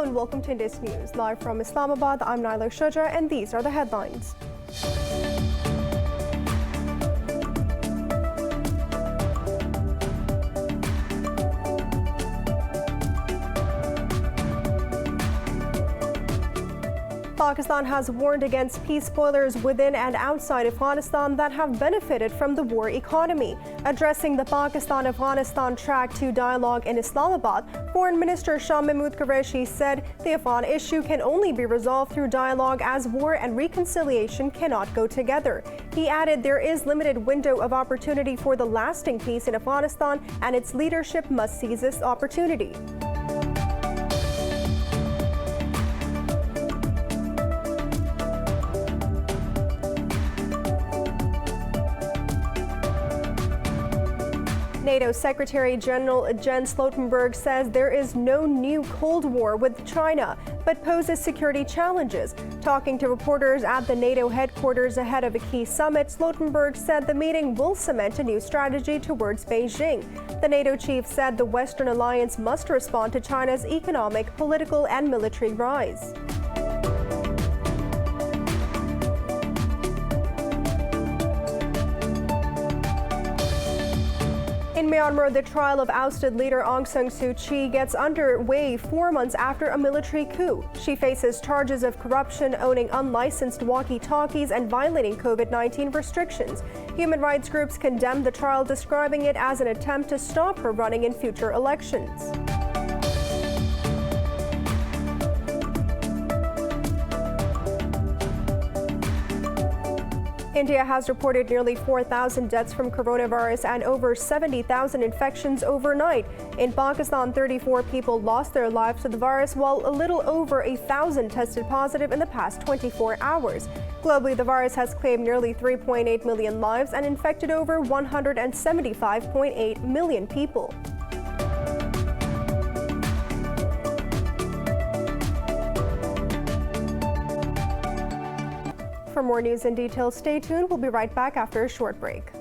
and welcome to Indus News. Live from Islamabad, I'm Naila Shuja, and these are the headlines. Pakistan has warned against peace spoilers within and outside Afghanistan that have benefited from the war economy. Addressing the Pakistan-Afghanistan Track 2 dialogue in Islamabad, Foreign Minister Shah Mahmood Qureshi said the Afghan issue can only be resolved through dialogue as war and reconciliation cannot go together. He added there is limited window of opportunity for the lasting peace in Afghanistan and its leadership must seize this opportunity. NATO Secretary General Jens Stoltenberg says there is no new Cold War with China, but poses security challenges. Talking to reporters at the NATO headquarters ahead of a key summit, Stoltenberg said the meeting will cement a new strategy towards Beijing. The NATO chief said the Western alliance must respond to China's economic, political, and military rise. In Myanmar, the trial of ousted leader Aung San Suu Kyi gets underway 4 months after a military coup. She faces charges of corruption, owning unlicensed walkie-talkies, and violating COVID-19 restrictions. Human rights groups condemned the trial, describing it as an attempt to stop her running in future elections. India has reported nearly 4,000 deaths from coronavirus and over 70,000 infections overnight. In Pakistan, 34 people lost their lives to the virus, while a little over 1,000 tested positive in the past 24 hours. Globally, the virus has claimed nearly 3.8 million lives and infected over 175.8 million people. For more news and details, stay tuned. We'll be right back after a short break.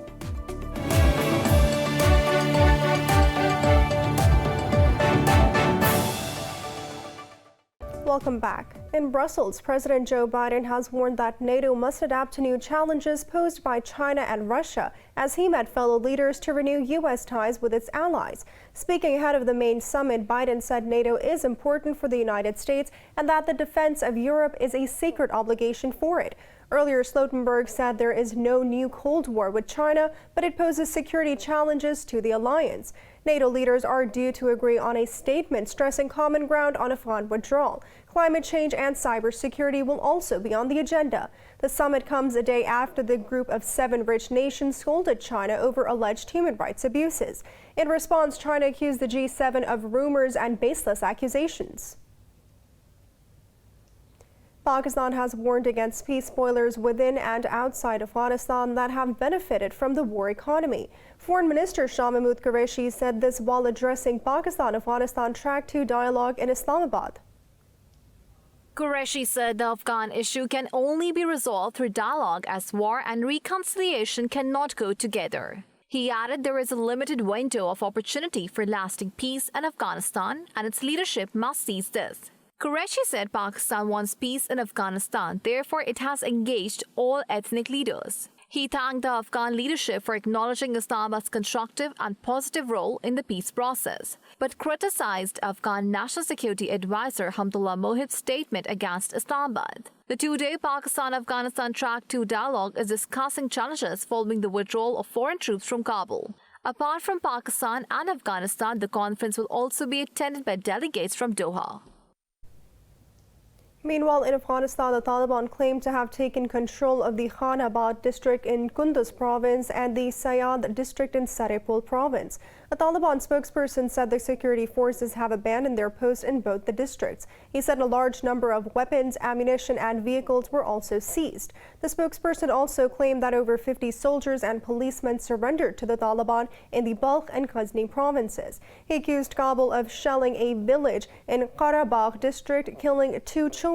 Welcome back. In Brussels, President Joe Biden has warned that NATO must adapt to new challenges posed by China and Russia as he met fellow leaders to renew U.S. ties with its allies. Speaking ahead of the main summit, Biden said NATO is important for the United States and that the defense of Europe is a sacred obligation for it. Earlier, Stoltenberg said there is no new Cold War with China, but it poses security challenges to the alliance. NATO leaders are due to agree on a statement stressing common ground on Afghan withdrawal. Climate change and cybersecurity will also be on the agenda. The summit comes a day after the group of 7 rich nations scolded China over alleged human rights abuses. In response, China accused the G7 of rumors and baseless accusations. Pakistan has warned against peace spoilers within and outside Afghanistan that have benefited from the war economy. Foreign Minister Shah Mahmood Qureshi said this while addressing Pakistan-Afghanistan Track 2 dialogue in Islamabad. Qureshi said the Afghan issue can only be resolved through dialogue as war and reconciliation cannot go together. He added there is a limited window of opportunity for lasting peace in Afghanistan and its leadership must seize this. Qureshi said Pakistan wants peace in Afghanistan, therefore it has engaged all ethnic leaders. He thanked the Afghan leadership for acknowledging Islamabad's constructive and positive role in the peace process, but criticized Afghan National Security Advisor Hamdullah Mohib's statement against Islamabad. The 2-day Pakistan-Afghanistan Track 2 dialogue is discussing challenges following the withdrawal of foreign troops from Kabul. Apart from Pakistan and Afghanistan, the conference will also be attended by delegates from Doha. Meanwhile, in Afghanistan, the Taliban claim to have taken control of the Khanabad district in Kunduz province and the Sayad district in Saripol province. A Taliban spokesperson said the security forces have abandoned their posts in both the districts. He said a large number of weapons, ammunition, and vehicles were also seized. The spokesperson also claimed that over 50 soldiers and policemen surrendered to the Taliban in the Balkh and Ghazni provinces. He accused Kabul of shelling a village in Qarabagh district, killing 2 children.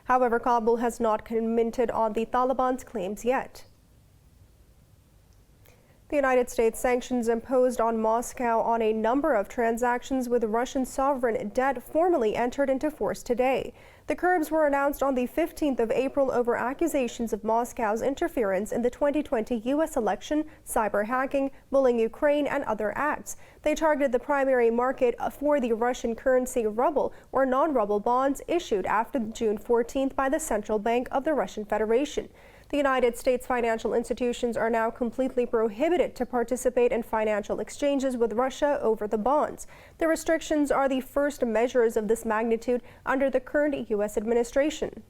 However, Kabul has not commented on the Taliban's claims yet. The United States sanctions imposed on Moscow on a number of transactions with Russian sovereign debt formally entered into force today. The curbs were announced on the 15th of April over accusations of Moscow's interference in the 2020 U.S. election, cyber hacking, bullying Ukraine, and other acts. They targeted the primary market for the Russian currency ruble or non-ruble bonds issued after June 14th by the Central Bank of the Russian Federation. The United States financial institutions are now completely prohibited to participate in financial exchanges with Russia over the bonds. The restrictions are the first measures of this magnitude under the current U.S. administration.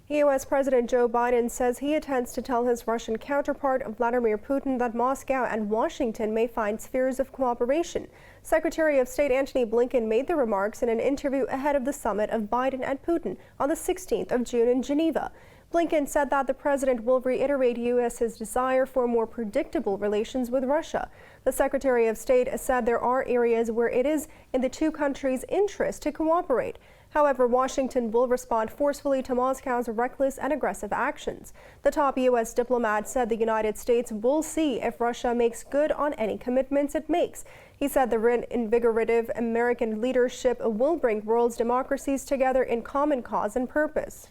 U.S. President Joe Biden says he intends to tell his Russian counterpart Vladimir Putin that Moscow and Washington may find spheres of cooperation. Secretary of State Antony Blinken made the remarks in an interview ahead of the summit of Biden and Putin on the 16th of June in Geneva. Blinken said that the president will reiterate U.S.'s desire for more predictable relations with Russia. The Secretary of State said there are areas where it is in the two countries' interest to cooperate. However, Washington will respond forcefully to Moscow's reckless and aggressive actions. The top U.S. diplomat said the United States will see if Russia makes good on any commitments it makes. He said the reinvigorative American leadership will bring world's democracies together in common cause and purpose.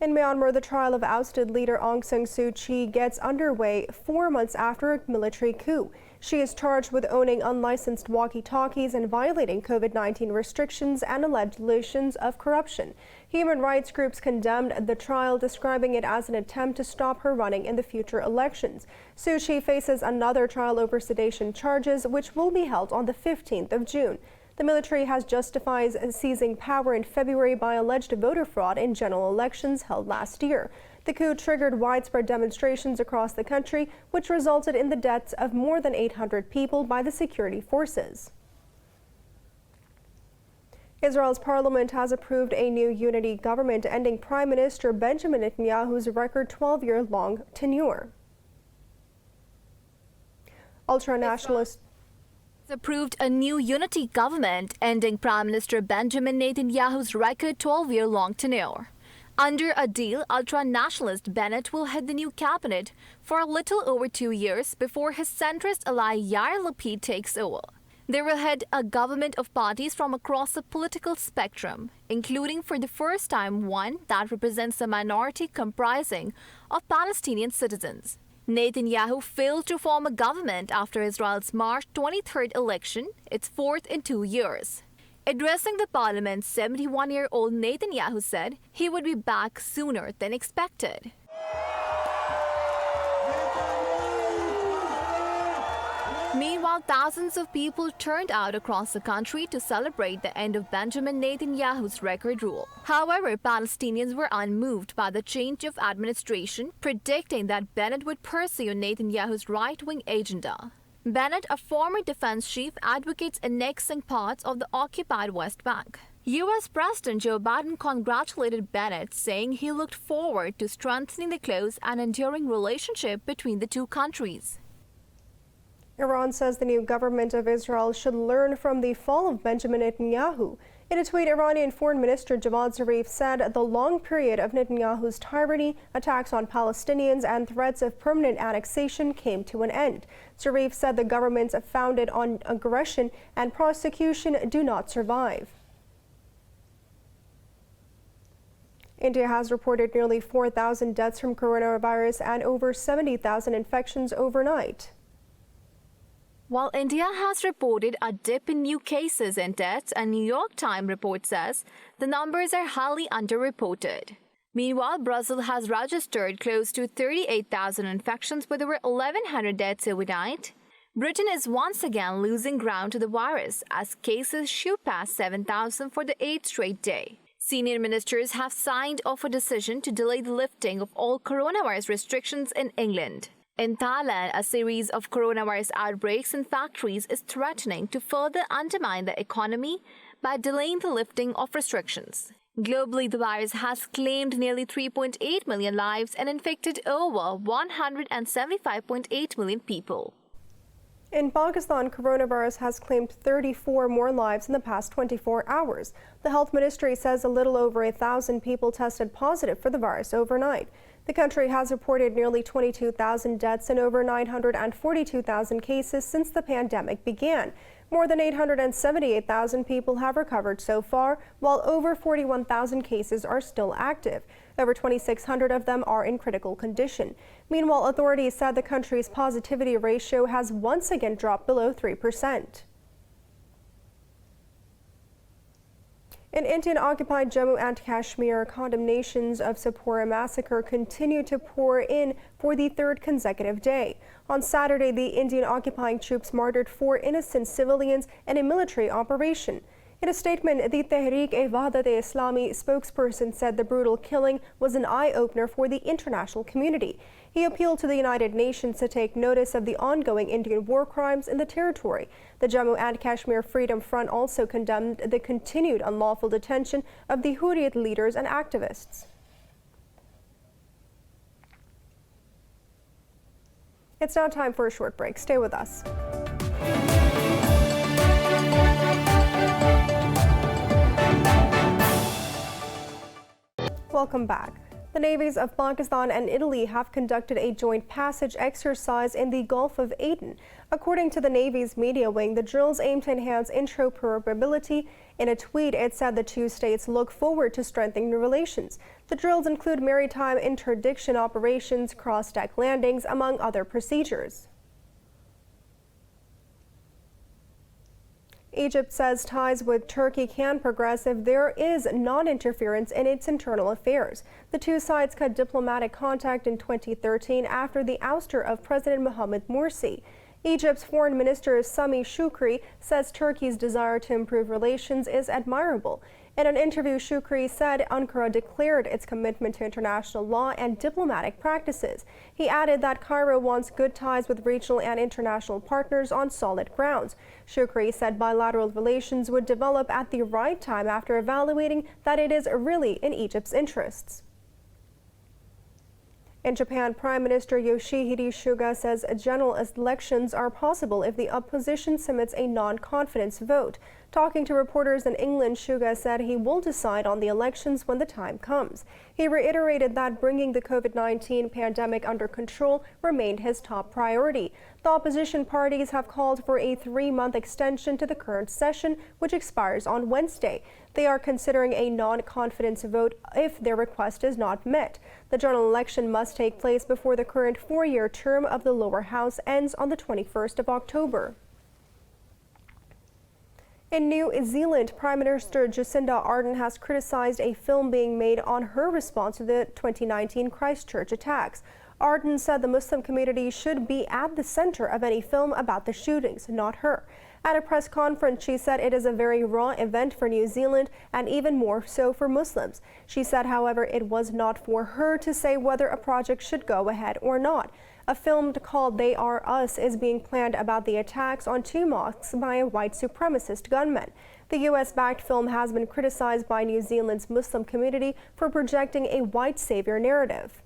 In Myanmar, the trial of ousted leader Aung San Suu Kyi gets underway 4 months after a military coup. She is charged with owning unlicensed walkie-talkies and violating COVID-19 restrictions and allegations of corruption. Human rights groups condemned the trial, describing it as an attempt to stop her running in the future elections. Suu Kyi faces another trial over sedition charges, which will be held on the 15th of June. The military has justified seizing power in February by alleged voter fraud in general elections held last year. The coup triggered widespread demonstrations across the country, which resulted in the deaths of more than 800 people by the security forces. Israel's parliament has approved a new unity government, ending Prime Minister Benjamin Netanyahu's record 12-year-long tenure. Ultranationalist approved a new unity government, ending Prime Minister Benjamin Netanyahu's record 12-year-long tenure. Under a deal, ultra-nationalist Bennett will head the new cabinet for a little over 2 years before his centrist ally Yair Lapid takes over. They will head a government of parties from across the political spectrum, including for the first time one that represents a minority comprising of Palestinian citizens. Netanyahu failed to form a government after Israel's March 23rd election, its fourth in 2 years. Addressing the parliament, 71-year-old Netanyahu said he would be back sooner than expected. Meanwhile, thousands of people turned out across the country to celebrate the end of Benjamin Netanyahu's record rule. However, Palestinians were unmoved by the change of administration, predicting that Bennett would pursue Netanyahu's right-wing agenda. Bennett, a former defense chief, advocates annexing parts of the occupied West Bank. U.S. President Joe Biden congratulated Bennett, saying he looked forward to strengthening the close and enduring relationship between the two countries. Iran says the new government of Israel should learn from the fall of Benjamin Netanyahu. In a tweet, Iranian Foreign Minister Javad Zarif said the long period of Netanyahu's tyranny, attacks on Palestinians, and threats of permanent annexation came to an end. Zarif said the governments founded on aggression and prosecution do not survive. India has reported nearly 4,000 deaths from coronavirus and over 70,000 infections overnight. While India has reported a dip in new cases and deaths, a New York Times report says the numbers are highly underreported. Meanwhile, Brazil has registered close to 38,000 infections with over 1,100 deaths overnight. Britain is once again losing ground to the virus as cases shoot past 7,000 for the 8th straight day. Senior ministers have signed off a decision to delay the lifting of all coronavirus restrictions in England. In Thailand, a series of coronavirus outbreaks in factories is threatening to further undermine the economy by delaying the lifting of restrictions. Globally, the virus has claimed nearly 3.8 million lives and infected over 175.8 million people. In Pakistan, coronavirus has claimed 34 more lives in the past 24 hours. The health ministry says a little over 1,000 people tested positive for the virus overnight. The country has reported nearly 22,000 deaths and over 942,000 cases since the pandemic began. More than 878,000 people have recovered so far, while over 41,000 cases are still active. Over 2,600 of them are in critical condition. Meanwhile, authorities said the country's positivity ratio has once again dropped below 3%. In Indian-occupied Jammu and Kashmir, condemnations of Sopora massacre continue to pour in for the third consecutive day. On Saturday, the Indian occupying troops martyred 4 innocent civilians in a military operation. In a statement, the Tehreek-e-Wahdat-e-Islami spokesperson said the brutal killing was an eye-opener for the international community. He appealed to the United Nations to take notice of the ongoing Indian war crimes in the territory. The Jammu and Kashmir Freedom Front also condemned the continued unlawful detention of the Hurriyat leaders and activists. It's now time for a short break. Stay with us. Welcome back. The navies of Pakistan and Italy have conducted a joint passage exercise in the Gulf of Aden. According to the Navy's media wing, the drills aim to enhance interoperability. In a tweet, it said the two states look forward to strengthening relations. The drills include maritime interdiction operations, cross-deck landings, among other procedures. Egypt says ties with Turkey can progress if there is non-interference in its internal affairs. The two sides cut diplomatic contact in 2013 after the ouster of President Mohamed Morsi. Egypt's Foreign Minister Sami Shukri says Turkey's desire to improve relations is admirable. In an interview, Shukri said Ankara declared its commitment to international law and diplomatic practices. He added that Cairo wants good ties with regional and international partners on solid grounds. Shukri said bilateral relations would develop at the right time after evaluating that it is really in Egypt's interests. In Japan, Prime Minister Yoshihide Suga says general elections are possible if the opposition submits a non-confidence vote. Talking to reporters in England, Suga said he will decide on the elections when the time comes. He reiterated that bringing the COVID-19 pandemic under control remained his top priority. The opposition parties have called for a 3-month extension to the current session, which expires on Wednesday. They are considering a non-confidence vote if their request is not met. The general election must take place before the current 4-year term of the lower house ends on the 21st of October. In New Zealand, Prime Minister Jacinda Ardern has criticized a film being made on her response to the 2019 Christchurch attacks. Ardern said the Muslim community should be at the center of any film about the shootings, not her. At a press conference, she said it is a very raw event for New Zealand and even more so for Muslims. She said, however, it was not for her to say whether a project should go ahead or not. A film called They Are Us is being planned about the attacks on 2 mosques by a white supremacist gunman. The U.S.-backed film has been criticized by New Zealand's Muslim community for projecting a white savior narrative.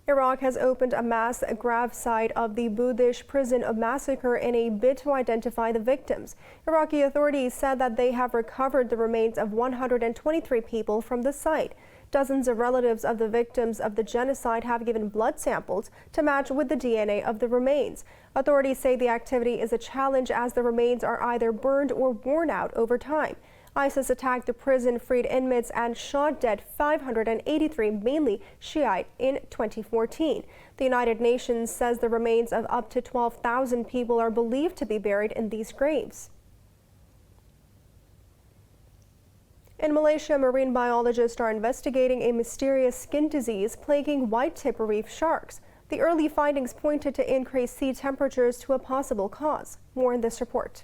Iraq has opened a mass grave site of the Buddhist prison massacre in a bid to identify the victims. Iraqi authorities said that they have recovered the remains of 123 people from the site. Dozens of relatives of the victims of the genocide have given blood samples to match with the DNA of the remains. Authorities say the activity is a challenge as the remains are either burned or worn out over time. ISIS attacked the prison, freed inmates, and shot dead 583, mainly Shiite, in 2014. The United Nations says the remains of up to 12,000 people are believed to be buried in these graves. In Malaysia, marine biologists are investigating a mysterious skin disease plaguing white-tip reef sharks. The early findings pointed to increased sea temperatures to a possible cause. More in this report.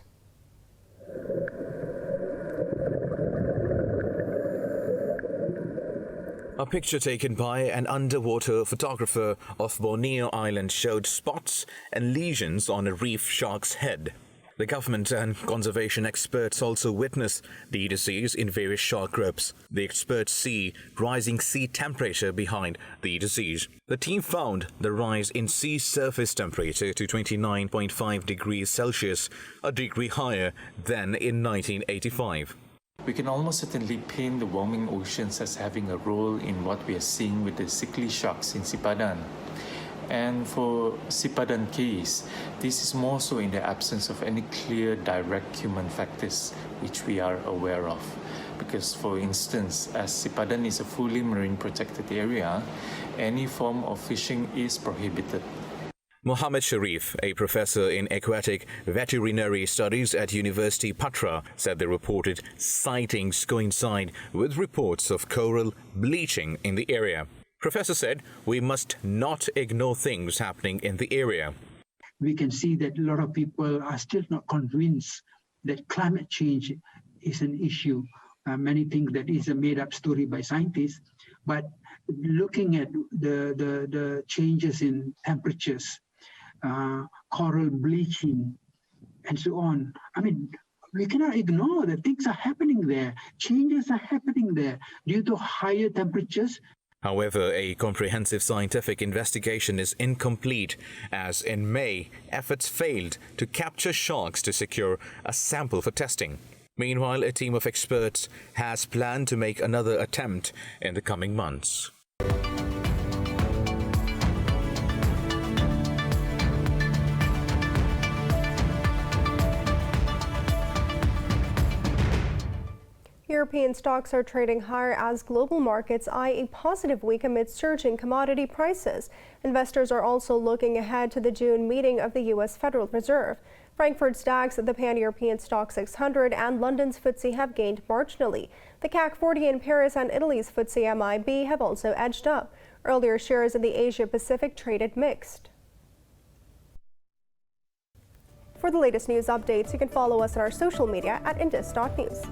A picture taken by an underwater photographer of Borneo Island showed spots and lesions on a reef shark's head. The government and conservation experts also witnessed the disease in various shark groups. The experts see rising sea temperature behind the disease. The team found the rise in sea surface temperature to 29.5 degrees Celsius, a degree higher than in 1985. We can almost certainly paint the warming oceans as having a role in what we are seeing with the sickly sharks in Sipadan. And for Sipadan case, this is more so in the absence of any clear direct human factors which we are aware of. Because for instance, as Sipadan is a fully marine protected area, any form of fishing is prohibited. Mohammed Sharif, a professor in aquatic veterinary studies at University Patra, said the reported sightings coincide with reports of coral bleaching in the area. Professor said we must not ignore things happening in the area. We can see that a lot of people are still not convinced that climate change is an issue. Many think that is a made-up story by scientists, but looking at the changes in temperatures, coral bleaching, and so on, I mean, we cannot ignore that things are happening there. Changes are happening there due to higher temperatures. However, a comprehensive scientific investigation is incomplete, as in May, efforts failed to capture sharks to secure a sample for testing. Meanwhile, a team of experts has planned to make another attempt in the coming months. European stocks are trading higher as global markets eye a positive week amid surging commodity prices. Investors are also looking ahead to the June meeting of the U.S. Federal Reserve. Frankfurt's DAX, the Pan-European Stock 600, and London's FTSE have gained marginally. The CAC 40 in Paris and Italy's FTSE MIB have also edged up. Earlier, shares in the Asia-Pacific traded mixed. For the latest news updates, you can follow us on our social media at Indus.News.